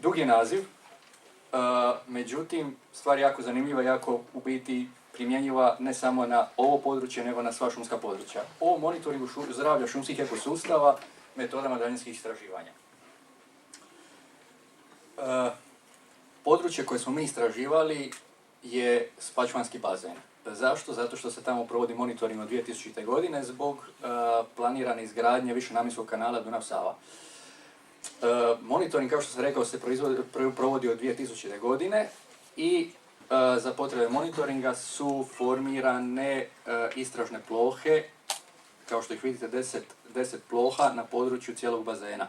Dug je naziv, međutim, stvar je jako zanimljiva, jako u biti primjenjiva ne samo na ovo područje, nego na sva šumska područja. O monitoringu zdravlja šumskih ekosustava, metodama daljinskih istraživanja. Područje koje smo mi istraživali je Spačvanski bazen. Zašto? Zato što se tamo provodi monitoring od 2000. godine zbog planirane izgradnje višenamjenskog kanala Dunav-Sava. Monitoring, kao što sam rekao, se provodi od 2000. godine i za potrebe monitoringa su formirane istražne plohe, kao što ih vidite 10 ploha na području cijelog bazena.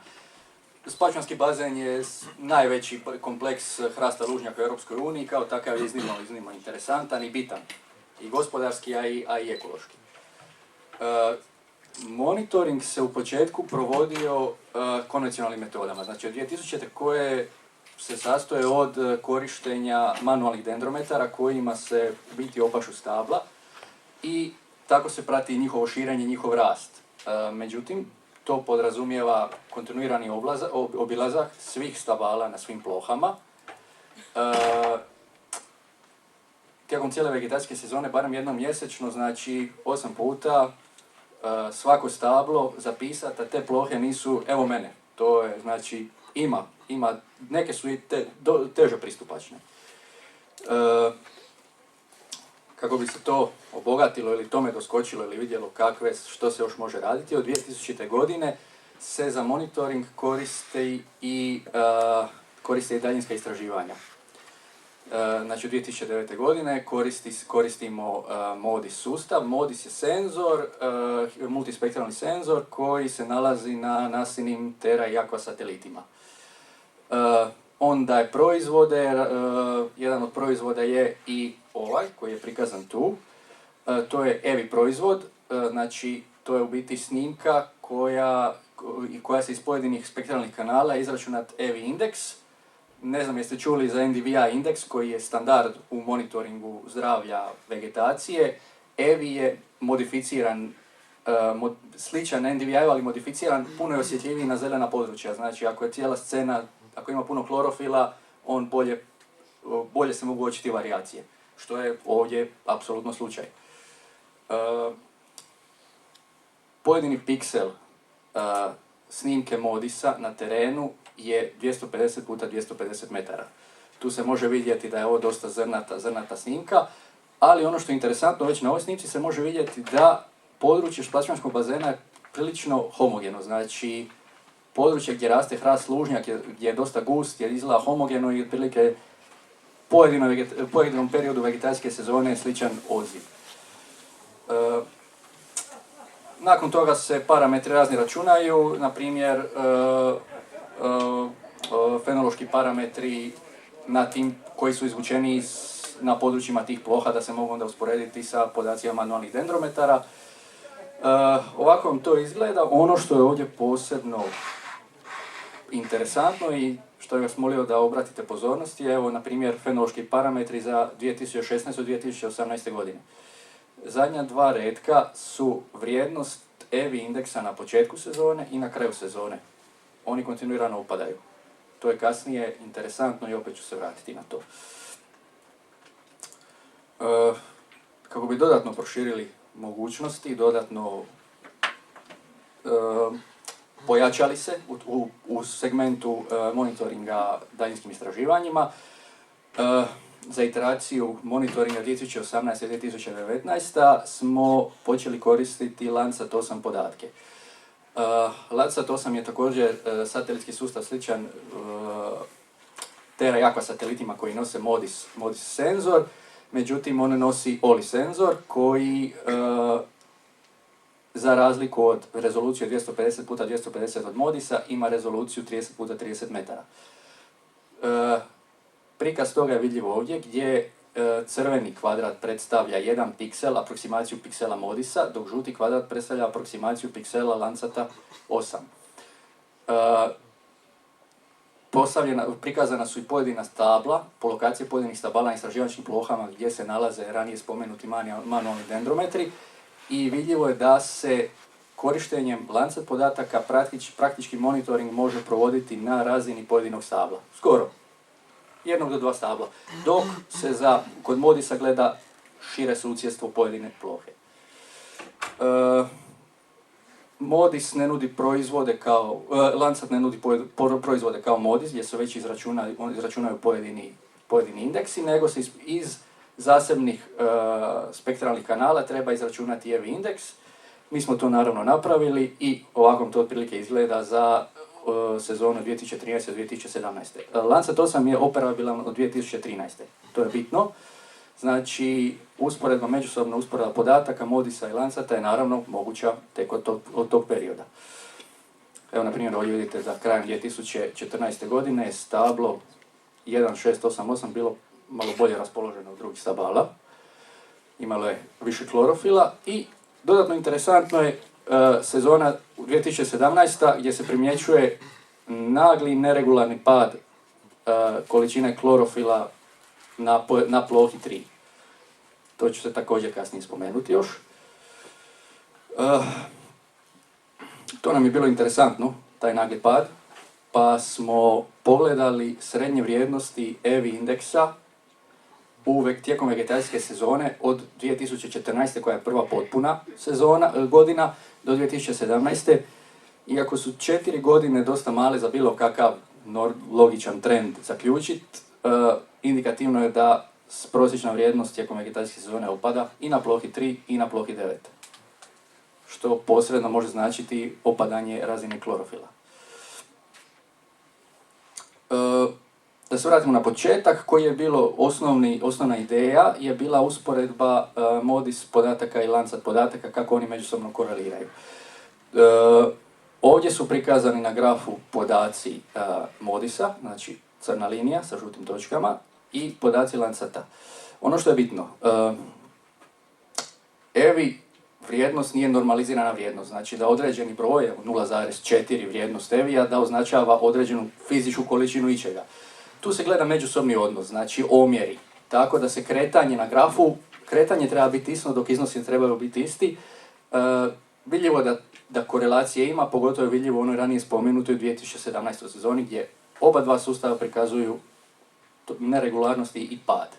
Spačvanski bazen je najveći kompleks hrasta lužnjaka u Europskoj uniji, kao takav je iznimno interesantan i bitan, i gospodarski, a i ekološki. Monitoring se u početku provodio konvencionalnim metodama, znači od 2000. koje se sastoje od korištenja manualnih dendrometara kojima se u biti opašu stabla i tako se prati njihovo širenje, njihov rast. Međutim, to podrazumijeva kontinuirani obilazak svih stabala na svim plohama. Tijekom cijele vegetacijske sezone, barem jednom mjesečno, znači 8 puta, svako stablo zapisati, a te plohe nisu, evo mene, to je, znači, ima, neke su i teže pristupačne. Kako bi se to obogatilo ili tome doskočilo ili vidjelo što se još može raditi, od 2000. godine se za monitoring koriste i daljinska istraživanja. Znači, od 2009. godine koristimo MODIS sustav. MODIS je senzor, multispektralni senzor koji se nalazi na NASA-inim Terra i Aqua satelitima. On daje proizvode, jedan od proizvoda je i ovaj koji je prikazan tu. To je EVI proizvod, znači to je u biti snimka koja se iz pojedinih spektralnih kanala izračunat EVI indeks. Ne znam jeste čuli za NDVI indeks koji je standard u monitoringu zdravlja vegetacije. EVI je modificiran, sličan NDVI, ali modificiran, puno je osjetljiviji na zelena područja. Znači ako je cijela scena, ako ima puno klorofila, on bolje se mogu uočiti varijacije, što je ovdje apsolutno slučaj. Pojedini piksel snimke MODIS-a na terenu je 250 x 250 metara. Tu se može vidjeti da je ovo dosta zrnata snimka, ali ono što je interesantno, već na ovoj snimci se može vidjeti da područje Spačvanskog bazena je prilično homogeno. Znači, područje gdje raste hrast lužnjak, gdje je dosta gust, jer izgleda homogeno i otprilike pojedinom periodu vegetacijske sezone je sličan odziv. Nakon toga se parametri razni računaju, na primjer fenološki parametri na tim koji su izvučeni na područjima tih ploha da se mogu onda usporediti sa podacima manualnih dendrometara. Ovako vam to izgleda. Ono što je ovdje posebno interesantno i što bih vas molio da obratite pozornost je, evo, na primjer, fenološki parametri za 2016. i 2018. godine. Zadnja dva retka su vrijednost EVI indeksa na početku sezone i na kraju sezone. Oni kontinuirano upadaju. To je kasnije interesantno i opet ću se vratiti na to. Kako bi dodatno proširili mogućnosti, dodatno pojačali se u segmentu monitoringa daljinskim istraživanjima, za iteraciju monitoringa 2018. i 2019. smo počeli koristiti Landsat 8 podatke. Landsat 8 je također satelitski sustav sličan Terra i Aqua satelitima koji nose MODIS senzor, međutim on nosi OLI senzor koji za razliku od rezolucije 250 x 250 od MODIS-a ima rezoluciju 30 x 30 metara. Prikaz toga je vidljiv ovdje gdje crveni kvadrat predstavlja jedan piksel, aproksimaciju piksela MODIS-a, dok žuti kvadrat predstavlja aproksimaciju piksela Landsata 8. Prikazana su i pojedina stabla, po lokaciji pojedinih stabala na istraživačkim plohama gdje se nalaze ranije spomenuti manualni dendrometri i vidljivo je da se korištenjem Lancet podataka praktički monitoring može provoditi na razini pojedinog stabla. Skoro. 1 do 2 stabla. Dok se kod Modisa gleda šire susjedstvo pojedine plohe. Modis ne nudi proizvode kao, Lancet ne nudi proizvode kao Modis, gdje se već izračunaju pojedini indeksi, nego se iz zasebnih spektralnih kanala treba izračunati EVI indeks. Mi smo to naravno napravili i ovako to otprilike izgleda za sezonu 2013-2017. Lancet 8 je operabilan od 2013. To je bitno. Znači, međusobna usporedba podataka Modisa i Lanceta je naravno moguća tek od tog perioda. Evo, na primjer, ovdje vidite da krajem 2014. godine je stablo 1688 bilo malo bolje raspoloženo od drugih stabala. Imalo je više klorofila i dodatno interesantno je sezona 2017. gdje se primjećuje nagli neregularni pad količine klorofila na plohi 3. To ću se također kasnije spomenuti još. To nam je bilo interesantno, taj nagli pad, pa smo pogledali srednje vrijednosti EVI indeksa tijekom vegetacijske sezone od 2014. koja je prva potpuna godina do 2017. Iako su 4 godine dosta male za bilo kakav logičan trend zaključiti, indikativno je da prosječna vrijednost tijekom vegetacijske sezone opada i na plohi 3 i na plohi 9. Što posredno može značiti opadanje razine klorofila. Da se vratimo na početak, koji je bilo osnovna ideja, je bila usporedba Modis podataka i Lancet podataka, kako oni međusobno koreliraju. Ovdje su prikazani na grafu podaci Modisa, znači crna linija sa žutim točkama, i podaci Lanceta. Ono što je bitno, EVI vrijednost nije normalizirana vrijednost, znači da određeni broj, 0,4 vrijednost EVI-a, da označava određenu fizičku količinu ičega. Tu se gleda međusobni odnos, znači omjeri. Tako da se kretanje na grafu, kretanje treba biti isto dok iznosi trebaju biti isti. Vidljivo da korelacije ima, pogotovo je vidljivo u onoj ranije spomenutoj 2017. sezoni gdje oba dva sustava prikazuju neregularnosti i pad.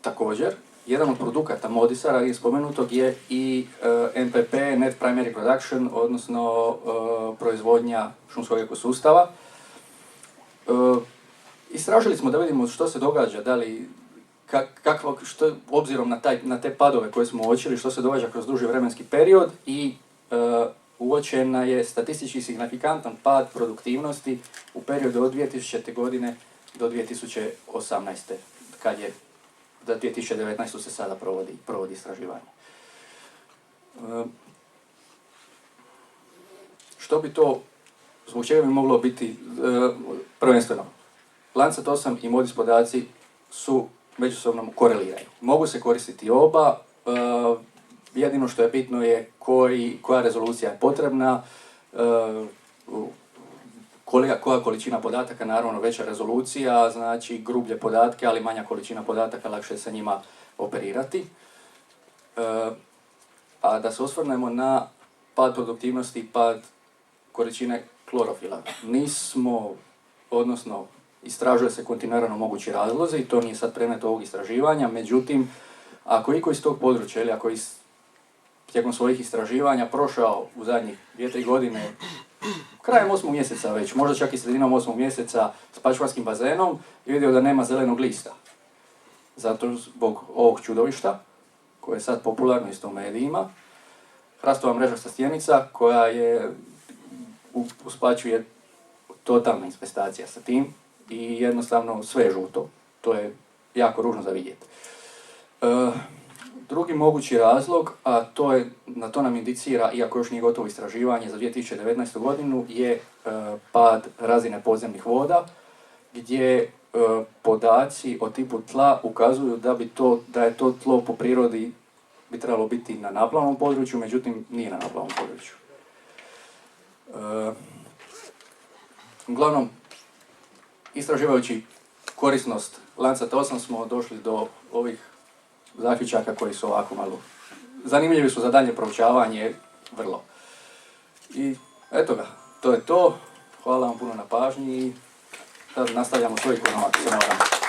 Također, jedan od produkata Modisa, ranije spomenutog, je i NPP, Net Primary Production, odnosno proizvodnja šumskog ekosustava. Istražili smo da vidimo što se događa, da li, obzirom na te padove koje smo uočili, što se događa kroz duži vremenski period i uočena je statistički signifikantan pad produktivnosti u periodu od 2000. godine do 2018. kad je za 2019. se sada provodi istraživanje. Što bi to, zbog čega bi moglo biti prvenstveno? Lancet 8 i Modis podaci su međusobno koreliraju. Mogu se koristiti oba, jedino što je bitno je koja rezolucija je potrebna, koja količina podataka, naravno veća rezolucija, znači grublje podatke, ali manja količina podataka, lakše je sa njima operirati. A da se osvrnemo na pad produktivnosti i pad količine klorofila. Istražuje se kontinuirano mogući razlozi i to nije sad predmet ovog istraživanja, međutim, ako iko iz tog područja ili ako tijekom svojih istraživanja prošao u zadnjih 2-3 godine krajem 8. mjeseca već, možda čak i sredinom 8. mjeseca s pašmarskim bazenom i vidio da nema zelenog lista. Zato zbog ovog čudovišta, koje je sad popularno isto u medijima, hrastova mrežasta stjenica koja je u Spaču je totalna infestacija sa tim i jednostavno sve je žuto. To je jako ružno za vidjeti. Drugi mogući razlog, a na to nam indicira, iako još nije gotovo istraživanje za 2019. godinu, je pad razine podzemnih voda, gdje podaci o tipu tla ukazuju da je to tlo po prirodi bi trebalo biti na naplavnom području, međutim nije na naplavnom području. Uglavnom, istraživajući korisnost Lanceta 8 smo došli do ovih zaključaka koji su ovako malo zanimljivi su za dalje proučavanje, vrlo. I eto ga, to je to. Hvala vam puno na pažnji i sad nastavljamo svoj konom ako se ne varam.